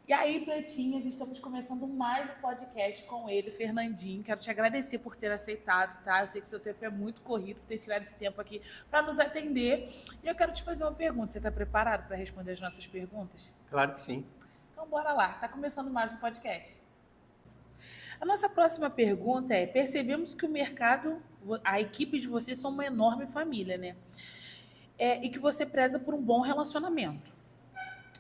E aí, pretinhas, estamos começando mais um podcast com ele, Fernandinho. Quero te agradecer por ter aceitado, tá? Eu sei que seu tempo é muito corrido, por ter tirado esse tempo aqui para nos atender. E eu quero te fazer uma pergunta. Você está preparado para responder as nossas perguntas? Claro que sim. Então, bora lá. Está começando mais um podcast. A nossa próxima pergunta é: percebemos que o mercado, a equipe de vocês são uma enorme família, né? E que você preza por um bom relacionamento.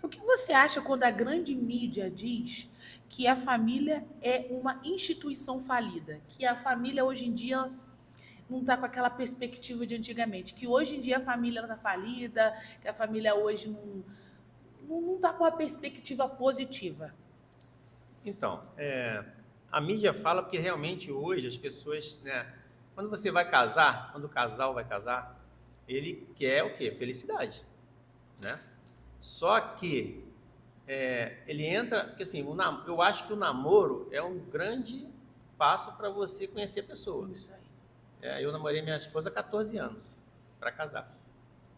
O que você acha quando a grande mídia diz que a família é uma instituição falida? Que a família hoje em dia não está com aquela perspectiva de antigamente, que hoje em dia a família está falida, que a família hoje não está com a perspectiva positiva. Então, a mídia fala porque realmente hoje as pessoas, né, quando você vai casar, quando o casal vai casar, ele quer o quê? Felicidade, né? Só que ele entra, porque assim, eu acho que o namoro é um grande passo para você conhecer a pessoa. Isso aí. Eu namorei minha esposa há 14 anos para casar.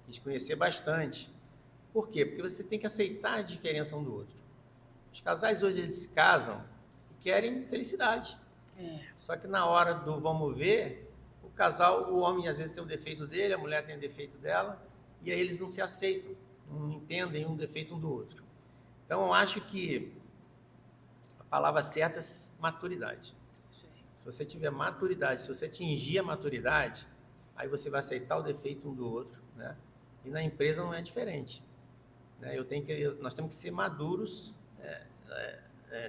Quis conhecer bastante. Por quê? Porque você tem que aceitar a diferença um do outro. Os casais hoje eles se casam e querem felicidade. Só que na hora do vamos ver, o casal, o homem às vezes tem um defeito dele, a mulher tem um defeito dela, e aí eles não se aceitam, não entendem um defeito um do outro. Então eu acho que a palavra certa é maturidade. Se você tiver maturidade, se você atingir a maturidade, aí você vai aceitar o defeito um do outro, né? E na empresa não é diferente. Nós temos que ser maduros,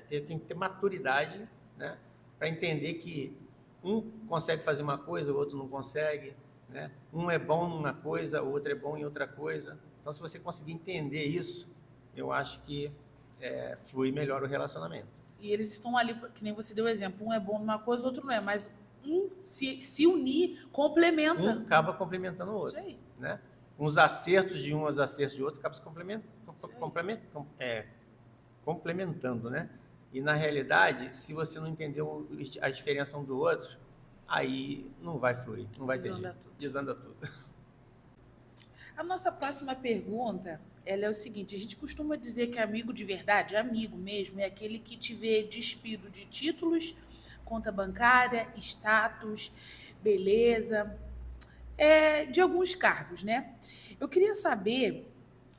tem que ter maturidade, né? Para entender que um consegue fazer uma coisa, o outro não consegue, né? Um é bom em uma coisa, o outro é bom em outra coisa. Então, se você conseguir entender isso, eu acho que flui melhor o relacionamento. E eles estão ali, que nem você deu o exemplo, um é bom numa coisa, o outro não é, mas um se unir, complementa. Um acaba complementando o outro. Isso aí. Né? Os acertos de um, os acertos de outro, acabam se complementando, né? E na realidade, se você não entendeu a diferença um do outro, aí não vai fluir, não vai ter jeito. Desanda tudo. A nossa próxima pergunta, ela é o seguinte: a gente costuma dizer que amigo de verdade, amigo mesmo, é aquele que te vê despido de títulos, conta bancária, status, beleza, de alguns cargos, né? Eu queria saber,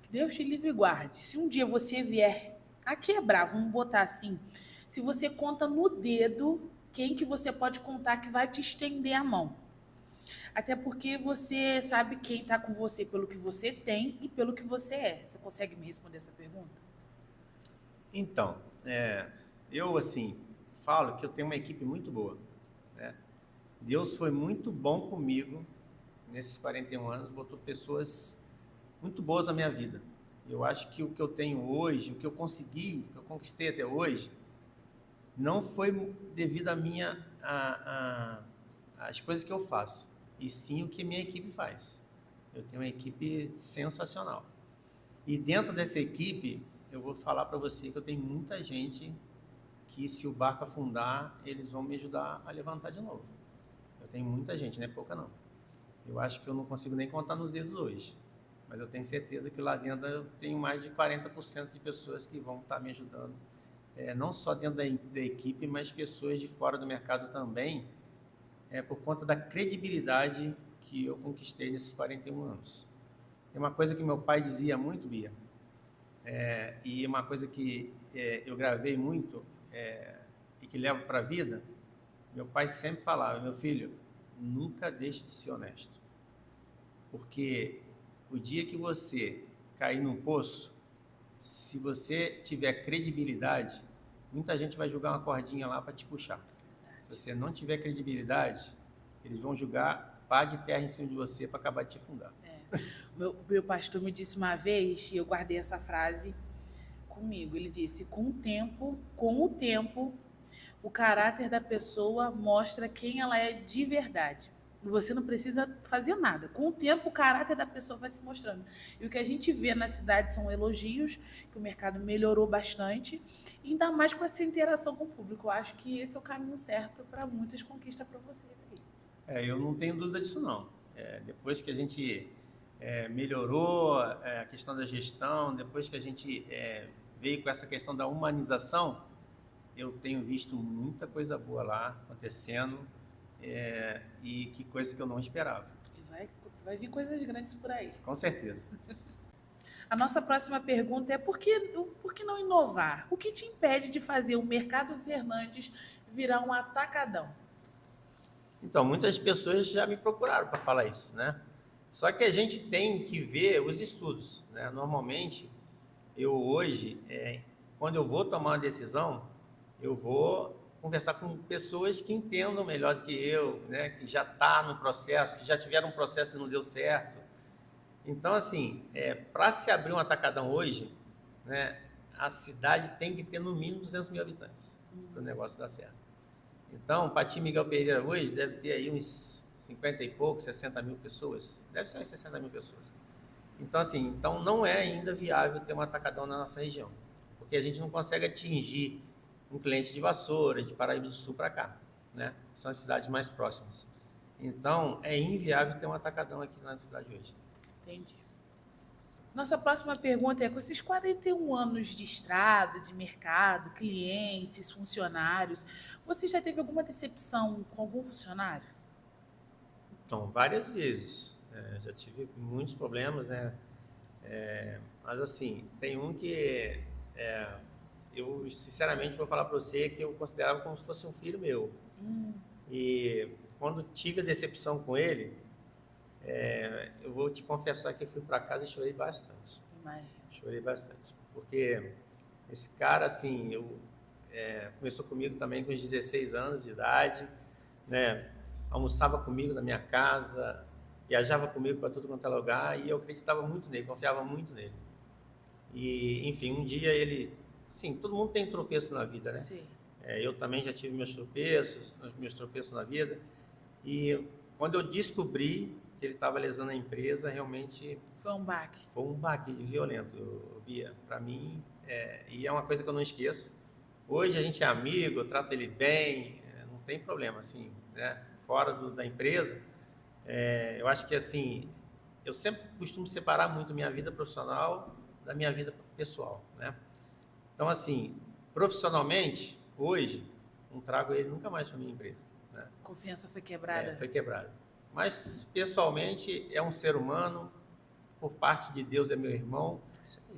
que Deus te livre e guarde, se um dia você vier a quebrar, vamos botar assim, se você conta no dedo quem que você pode contar que vai te estender a mão. Até porque você sabe quem está com você pelo que você tem e pelo que você é. Você consegue me responder essa pergunta? Então, eu assim, falo que eu tenho uma equipe muito boa, né? Deus foi muito bom comigo nesses 41 anos, botou pessoas muito boas na minha vida. Eu acho que o que eu tenho hoje, o que eu consegui, que eu conquistei até hoje, não foi devido às coisas que eu faço, e sim o que minha equipe faz. Eu tenho uma equipe sensacional. E dentro dessa equipe, eu vou falar para você que eu tenho muita gente que, se o barco afundar, eles vão me ajudar a levantar de novo. Eu tenho muita gente, não é pouca não. Eu acho que eu não consigo nem contar nos dedos hoje, mas eu tenho certeza que lá dentro eu tenho mais de 40% de pessoas que vão estar me ajudando, não só dentro da equipe, mas pessoas de fora do mercado também, por conta da credibilidade que eu conquistei nesses 41 anos. Tem uma coisa que meu pai dizia muito, Bia, e uma coisa que eu gravei muito e que levo para a vida. Meu pai sempre falava: meu filho, nunca deixe de ser honesto, porque o dia que você cair num poço, se você tiver credibilidade, muita gente vai jogar uma cordinha lá para te puxar. Se você não tiver credibilidade, eles vão jogar pá de terra em cima de você para acabar de te afundar. Meu pastor me disse uma vez, e eu guardei essa frase comigo, ele disse: com o tempo, o caráter da pessoa mostra quem ela é de verdade. Você não precisa fazer nada. Com o tempo, o caráter da pessoa vai se mostrando. E o que a gente vê na cidade são elogios, que o mercado melhorou bastante, e ainda mais com essa interação com o público. Eu acho que esse é o caminho certo para muitas conquistas para vocês aí. Eu não tenho dúvida disso, não. Depois que a gente melhorou a questão da gestão, depois que a gente veio com essa questão da humanização, eu tenho visto muita coisa boa lá acontecendo, e que coisa que eu não esperava. Vai vir coisas grandes por aí. Com certeza. A nossa próxima pergunta é por que não inovar? O que te impede de fazer o Mercado Fernandes virar um atacadão? Então, muitas pessoas já me procuraram para falar isso, né? Só que a gente tem que ver os estudos, né? Normalmente, eu hoje, quando eu vou tomar uma decisão, eu vou conversar com pessoas que entendam melhor do que eu, né? Que já está no processo, que já tiveram um processo e não deu certo. Então, assim, para se abrir um atacadão hoje, né, a cidade tem que ter no mínimo 200 mil habitantes para o negócio dar certo. Então, Pati Miguel Pereira hoje deve ter aí uns 50 e poucos, 60 mil pessoas. Deve ser uns 60 mil pessoas. Então, assim, não é ainda viável ter um atacadão na nossa região, porque a gente não consegue atingir um cliente de Vassoura, de Paraíba do Sul para cá, né? São as cidades mais próximas. Então, é inviável ter um atacadão aqui na cidade hoje. Entendi. Nossa próxima pergunta é: com esses 41 anos de estrada, de mercado, clientes, funcionários, você já teve alguma decepção com algum funcionário? Então, várias vezes. Já tive muitos problemas, né? Mas, assim, tem um que eu, sinceramente, vou falar para você que eu considerava como se fosse um filho meu. E quando tive a decepção com ele, eu vou te confessar que eu fui para casa e chorei bastante. Imagina. Chorei bastante. Porque esse cara, assim, começou comigo também com os 16 anos de idade, né? Almoçava comigo na minha casa, viajava comigo para tudo quanto é lugar, e eu acreditava muito nele, confiava muito nele. E, enfim, um dia ele... Assim, todo mundo tem tropeço na vida, né? Sim. Eu também já tive meus tropeços na vida. E quando eu descobri que ele estava lesando a empresa, realmente... Foi um baque. Foi um baque violento, Bia, para mim. E é uma coisa que eu não esqueço. Hoje a gente é amigo, eu trato ele bem, não tem problema, assim, né? Fora da empresa, eu acho que, assim, eu sempre costumo separar muito minha vida profissional da minha vida pessoal, né? Então, assim, profissionalmente, hoje, não trago ele nunca mais para minha empresa, né? A confiança foi quebrada. Foi quebrada. Mas, pessoalmente, é um ser humano, por parte de Deus é meu irmão,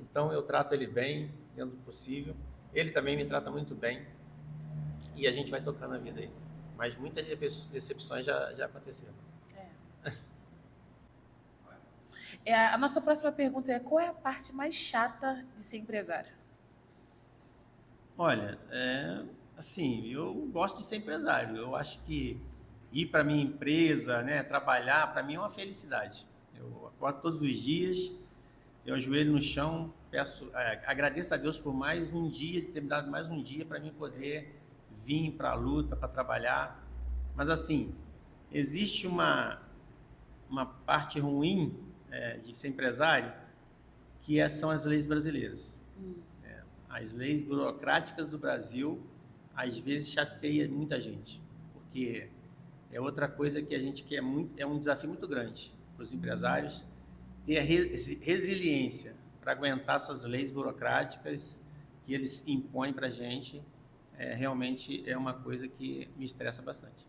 então eu trato ele bem, dentro do possível. Ele também me trata muito bem e a gente vai tocando a vida aí. Mas muitas decepções já aconteceram. A nossa próxima pergunta é: qual é a parte mais chata de ser empresário? Olha, assim, eu gosto de ser empresário. Eu acho que ir para minha empresa, né, trabalhar, para mim é uma felicidade. Eu acordo todos os dias, eu ajoelho no chão, agradeço a Deus por mais um dia, de ter me dado mais um dia para mim poder vir para a luta, para trabalhar. Mas, assim, existe uma parte ruim de ser empresário, que são as leis brasileiras. As leis burocráticas do Brasil, às vezes, chateia muita gente, porque é outra coisa que a gente quer muito, é um desafio muito grande para os empresários, ter a resiliência para aguentar essas leis burocráticas que eles impõem para a gente. Realmente é uma coisa que me estressa bastante.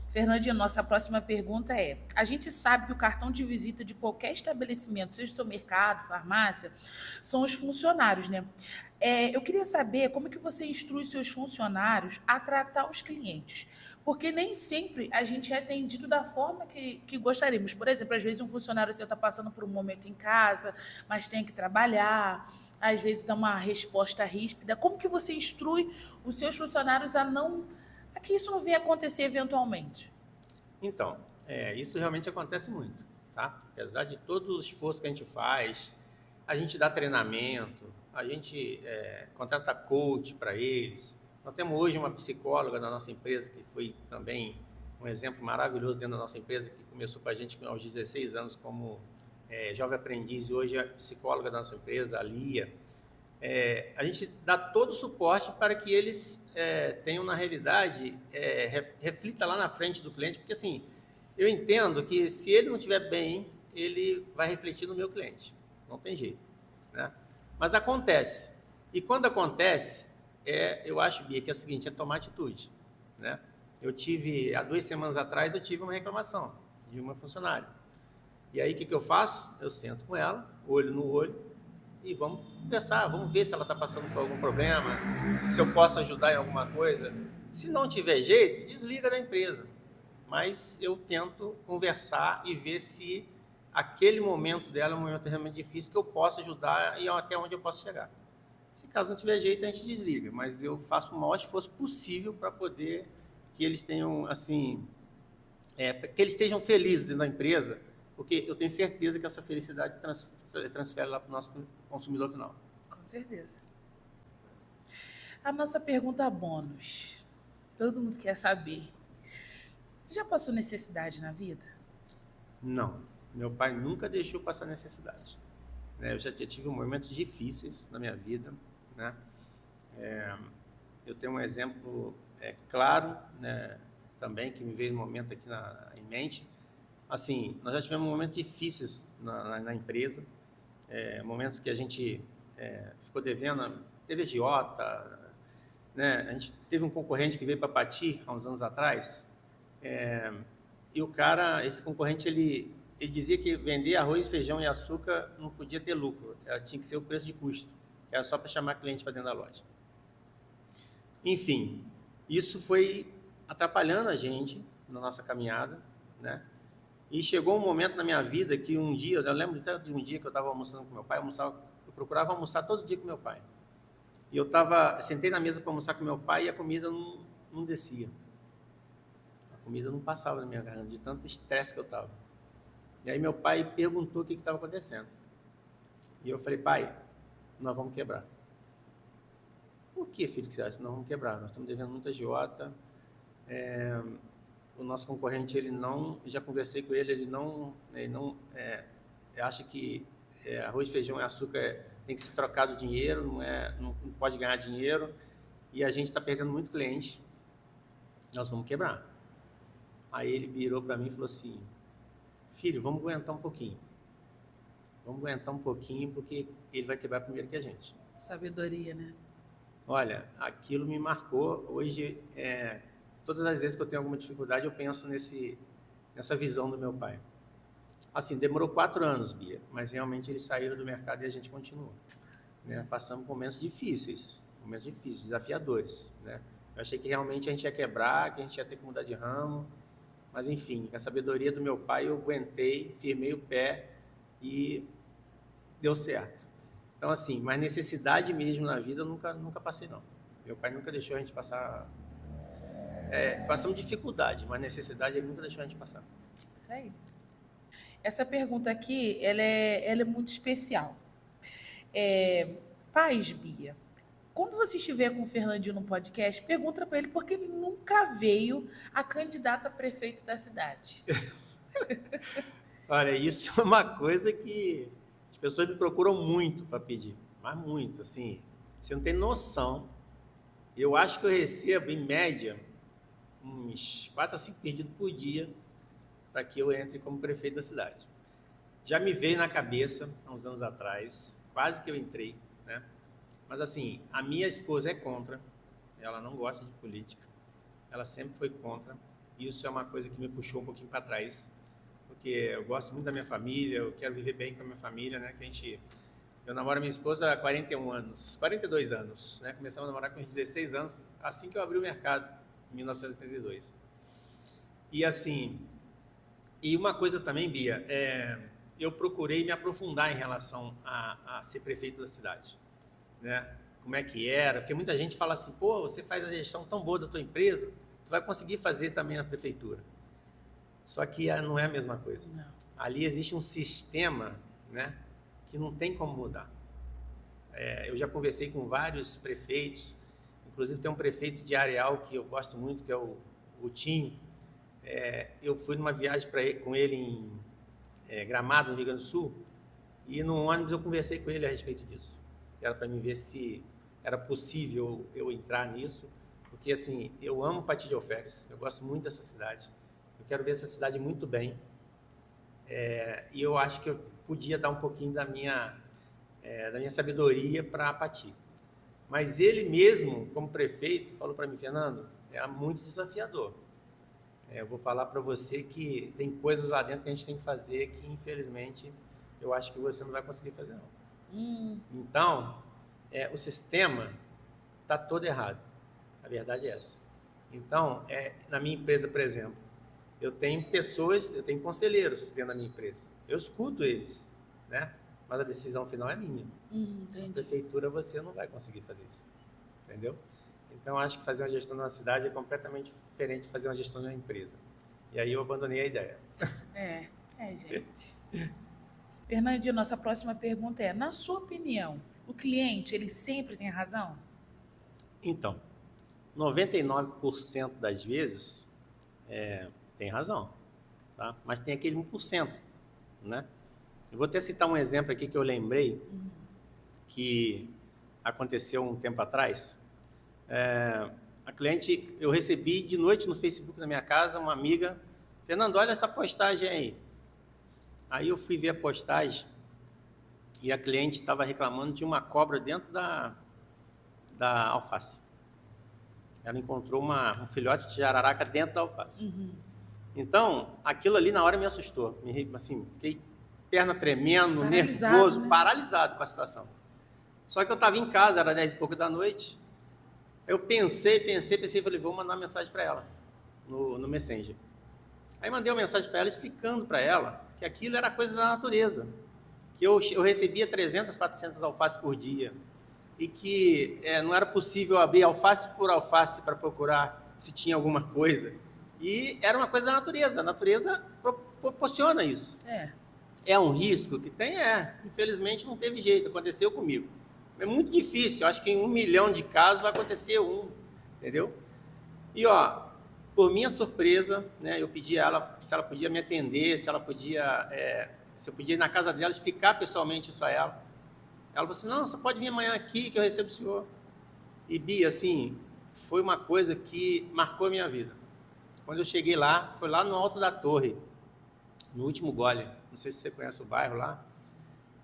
Fernandinho, nossa próxima pergunta é: a gente sabe que o cartão de visita de qualquer estabelecimento, seja supermercado, farmácia, são os funcionários, né? Eu queria saber como que você instrui seus funcionários a tratar os clientes, porque nem sempre a gente é atendido da forma que gostaríamos. Por exemplo, às vezes um funcionário seu está passando por um momento em casa, mas tem que trabalhar, às vezes dá uma resposta ríspida. Como que você instrui os seus funcionários a que isso não venha acontecer eventualmente? Então, isso realmente acontece muito, tá? Apesar de todo o esforço que a gente faz, a gente dá treinamento, a gente contrata coach para eles. Nós temos hoje uma psicóloga na nossa empresa, que foi também um exemplo maravilhoso dentro da nossa empresa, que começou com a gente aos 16 anos como jovem aprendiz, e hoje é psicóloga da nossa empresa, a Lia. A gente dá todo o suporte para que eles tenham, na realidade, reflita lá na frente do cliente, porque, assim, eu entendo que se ele não estiver bem, ele vai refletir no meu cliente, não tem jeito, né? Mas acontece. E quando acontece, eu acho, Bia, que é o seguinte, é tomar atitude, né? Há 2 semanas atrás, eu tive uma reclamação de uma funcionária. E aí, o que eu faço? Eu sento com ela, olho no olho, e vamos conversar, vamos ver se ela está passando por algum problema, se eu posso ajudar em alguma coisa. Se não tiver jeito, desliga da empresa. Mas eu tento conversar e ver se aquele momento dela é um momento realmente difícil que eu possa ajudar e até onde eu posso chegar. Se caso não tiver jeito, a gente desliga, mas eu faço o maior esforço possível para poder que eles tenham, assim, que eles estejam felizes dentro da empresa, porque eu tenho certeza que essa felicidade transfere lá para o nosso consumidor final. Com certeza. A nossa pergunta bônus. Todo mundo quer saber. Você já passou necessidade na vida? Não. Meu pai nunca deixou passar necessidade. Eu já tive momentos difíceis na minha vida, né? Eu tenho um exemplo claro, né, também, que me veio no momento aqui em mente. Assim, nós já tivemos momentos difíceis na empresa, momentos que a gente ficou devendo, teve agiota, né? A gente teve um concorrente que veio para Pati há uns anos atrás, e o cara, esse concorrente, ele dizia que vender arroz, feijão e açúcar não podia ter lucro, tinha que ser o preço de custo, era só para chamar cliente para dentro da loja. Enfim, isso foi atrapalhando a gente na nossa caminhada, né? E chegou um momento na minha vida que um dia, eu lembro até de um dia que eu estava almoçando com meu pai, eu procurava almoçar todo dia com meu pai. E eu sentei na mesa para almoçar com meu pai e a comida não descia. A comida não passava na minha garganta, de tanto estresse que eu estava. E aí meu pai perguntou o que estava acontecendo. E eu falei, pai, nós vamos quebrar. Por que, filho, que você acha que nós vamos quebrar? Nós estamos devendo muita agiota. O nosso concorrente, já conversei com ele, ele não acha que arroz, feijão e açúcar tem que ser trocado dinheiro, não pode ganhar dinheiro, e a gente está perdendo muito cliente, nós vamos quebrar. Aí ele virou para mim e falou assim, filho, vamos aguentar um pouquinho, porque ele vai quebrar primeiro que a gente. Sabedoria, né? Olha, aquilo me marcou. Hoje, todas as vezes que eu tenho alguma dificuldade, eu penso nessa visão do meu pai. Assim, demorou 4 anos, Bia, mas realmente eles saíram do mercado e a gente continuou, né? Passamos por momentos difíceis, desafiadores, né? Eu achei que realmente a gente ia quebrar, que a gente ia ter que mudar de ramo, mas enfim, com a sabedoria do meu pai, eu aguentei, firmei o pé e deu certo. Então, assim, mas necessidade mesmo na vida eu nunca passei, não. Meu pai nunca deixou a gente passar. Passamos dificuldade, mas necessidade ele nunca deixou a gente passar. Isso aí. Essa pergunta aqui, ela é muito especial. Paz, Bia, quando você estiver com o Fernandinho no podcast, pergunta para ele porque ele nunca veio a candidato a prefeito da cidade. Olha, isso é uma coisa que as pessoas me procuram muito para pedir, mas muito, assim, você não tem noção. Eu acho que eu recebo, em média, uns 4 a 5 pedidos por dia para que eu entre como prefeito da cidade. Já me veio na cabeça, há uns anos atrás, quase que eu entrei, né? Mas, assim, a minha esposa é contra, ela não gosta de política, ela sempre foi contra. Isso é uma coisa que me puxou um pouquinho para trás, porque eu gosto muito da minha família, eu quero viver bem com a minha família, né? Eu namoro minha esposa há 42 anos, né? Começamos a namorar com uns 16 anos, assim que eu abri o mercado, em 1982. E assim, uma coisa também, Bia, eu procurei me aprofundar em relação a ser prefeito da cidade, né? Como é que era, porque muita gente fala assim, pô, você faz a gestão tão boa da tua empresa, tu vai conseguir fazer também na prefeitura. Só que não é a mesma coisa. Não. Ali existe um sistema, né, que não tem como mudar. Eu já conversei com vários prefeitos, inclusive tem um prefeito de Areal que eu gosto muito, que é o Tinho. Eu fui numa viagem com ele em Gramado, no Rio Grande do Sul, e no ônibus eu conversei com ele a respeito disso. Era para mim ver se era possível eu entrar nisso, porque assim, eu amo Pati de Alferes, eu gosto muito dessa cidade. Eu quero ver essa cidade muito bem, e eu acho que eu podia dar um pouquinho da minha da minha sabedoria para a Pati. Mas ele mesmo, como prefeito, falou para mim, Fernando, é muito desafiador. Eu vou falar para você que tem coisas lá dentro que a gente tem que fazer que, infelizmente, eu acho que você não vai conseguir fazer, não. Então, o sistema está todo errado. A verdade é essa. Então, na minha empresa, por exemplo, eu tenho pessoas, eu tenho conselheiros dentro da minha empresa. Eu escuto eles, né? Mas a decisão final é minha. Na prefeitura você não vai conseguir fazer isso, entendeu? Então, acho que fazer uma gestão na cidade é completamente diferente de fazer uma gestão de uma empresa. E aí eu abandonei a ideia. Gente. Fernandinho, nossa próxima pergunta é, na sua opinião, o cliente, ele sempre tem razão? Então, 99% das vezes tem razão, tá? Mas tem aquele 1%, né? Eu vou até citar um exemplo aqui que eu lembrei que aconteceu um tempo atrás. A cliente, eu recebi de noite no Facebook da minha casa uma amiga, Fernando, olha essa postagem aí. Aí eu fui ver a postagem e a cliente estava reclamando de uma cobra dentro da alface. Ela encontrou um filhote de jararaca dentro da alface. Então, aquilo ali na hora me assustou. Assim, fiquei perna tremendo, nervoso, né? Paralisado com a situação. Só que eu estava em casa, era 10 e pouco da noite. Eu pensei, falei, vou mandar uma mensagem para ela no Messenger. Aí mandei uma mensagem para ela explicando para ela que aquilo era coisa da natureza, que eu recebia 300, 400 alfaces por dia e que não era possível abrir alface por alface para procurar se tinha alguma coisa. E era uma coisa da natureza, a natureza proporciona isso. É um risco que tem? Infelizmente não teve jeito, aconteceu comigo. É muito difícil, acho que em 1 milhão de casos vai acontecer entendeu? E, por minha surpresa, né, eu pedi a ela se ela podia me atender, se eu podia ir na casa dela explicar pessoalmente isso a ela. Ela falou assim, não, você pode vir amanhã aqui que eu recebo o senhor. E, Bia, assim, foi uma coisa que marcou a minha vida. Quando eu cheguei lá, foi lá no alto da torre, no último gole, não sei se você conhece o bairro lá.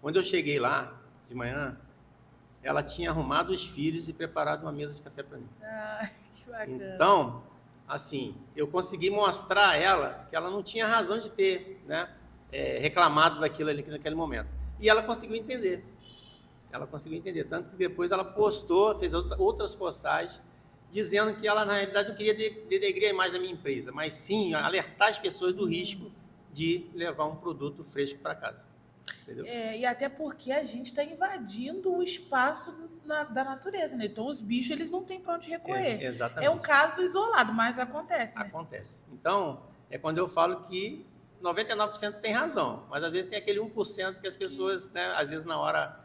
Quando eu cheguei lá, de manhã, ela tinha arrumado os filhos e preparado uma mesa de café para mim. Que bacana. Então, assim, eu consegui mostrar a ela que ela não tinha razão de ter, né, reclamado daquilo ali naquele momento. E ela conseguiu entender. Tanto que depois ela postou, fez outras postagens, dizendo que ela, na realidade, não queria denegrir a imagem da minha empresa, mas sim alertar as pessoas do risco de levar um produto fresco para casa. Entendeu? E até porque a gente está invadindo o espaço da natureza, né? Então, os bichos, eles não têm para onde recorrer. Exatamente. É um caso isolado, mas acontece, né? Acontece. Então, é quando eu falo que 99% tem razão, mas às vezes tem aquele 1% que as pessoas, né, às vezes na hora...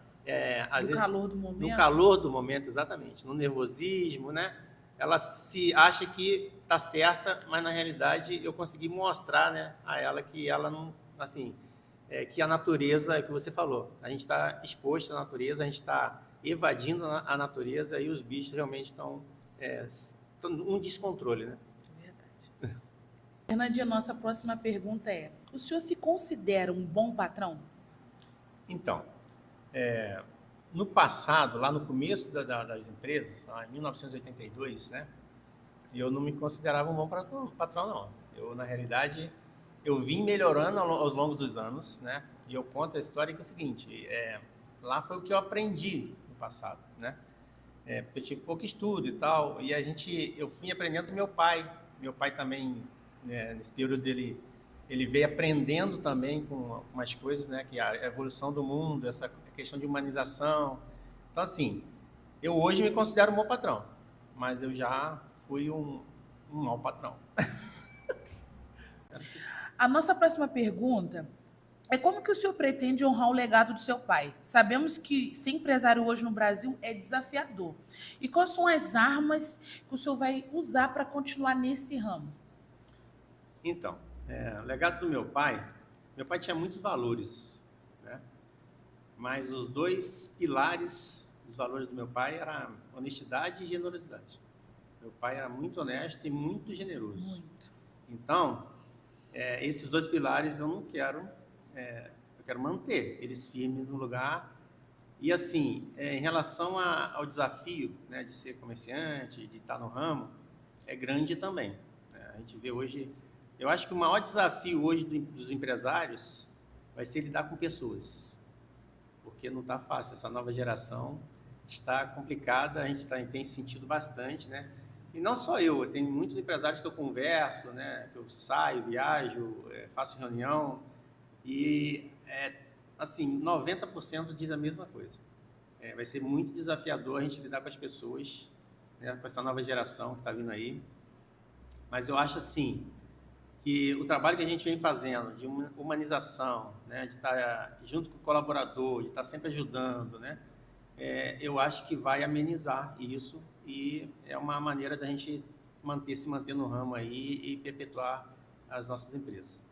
no calor do momento. No calor do momento, exatamente. No nervosismo, né? Ela se acha que está certa, mas na realidade eu consegui mostrar, né, a ela que ela não... Assim, que a natureza, é o que você falou, a gente está exposto à natureza, a gente está evadindo a natureza e os bichos realmente estão um descontrole, né? Verdade. Fernandinho, nossa próxima pergunta é, o senhor se considera um bom patrão? Então, no passado, lá no começo das empresas, lá em 1982, né, eu não me considerava um bom patrão, não. Eu, na realidade... Eu vim melhorando ao longo dos anos, né? E eu conto a história que é o seguinte, lá foi o que eu aprendi no passado, né? Porque eu tive pouco estudo e tal, e eu fui aprendendo com meu pai. Meu pai também, né, nesse período ele veio aprendendo também com umas coisas, né? Que a evolução do mundo, essa questão de humanização. Então, assim, eu hoje me considero um bom patrão, mas eu já fui um mau patrão. A nossa próxima pergunta é como que o senhor pretende honrar o legado do seu pai? Sabemos que ser empresário hoje no Brasil é desafiador. E quais são as armas que o senhor vai usar para continuar nesse ramo? Então, o legado do meu pai tinha muitos valores, né? Mas os 2 pilares dos valores do meu pai eram honestidade e generosidade. Meu pai era muito honesto e muito generoso. Muito. Então... esses 2 pilares eu não quero, eu quero manter eles firmes no lugar E assim, em relação ao desafio, né, de ser comerciante, de estar no ramo, é grande também, né? A gente vê hoje, eu acho que o maior desafio hoje dos empresários vai ser lidar com pessoas, porque não está fácil. Essa nova geração está complicada, a gente tem sentido bastante, né? E não só eu, tem muitos empresários que eu converso, né? Que eu saio, viajo, faço reunião e, assim, 90% diz a mesma coisa. Vai ser muito desafiador a gente lidar com as pessoas, né? Com essa nova geração que está vindo aí. Mas eu acho, assim, que o trabalho que a gente vem fazendo de humanização, né? De estar junto com o colaborador, de estar sempre ajudando, né? Eu acho que vai amenizar isso e é uma maneira da gente se manter no ramo aí e perpetuar as nossas empresas.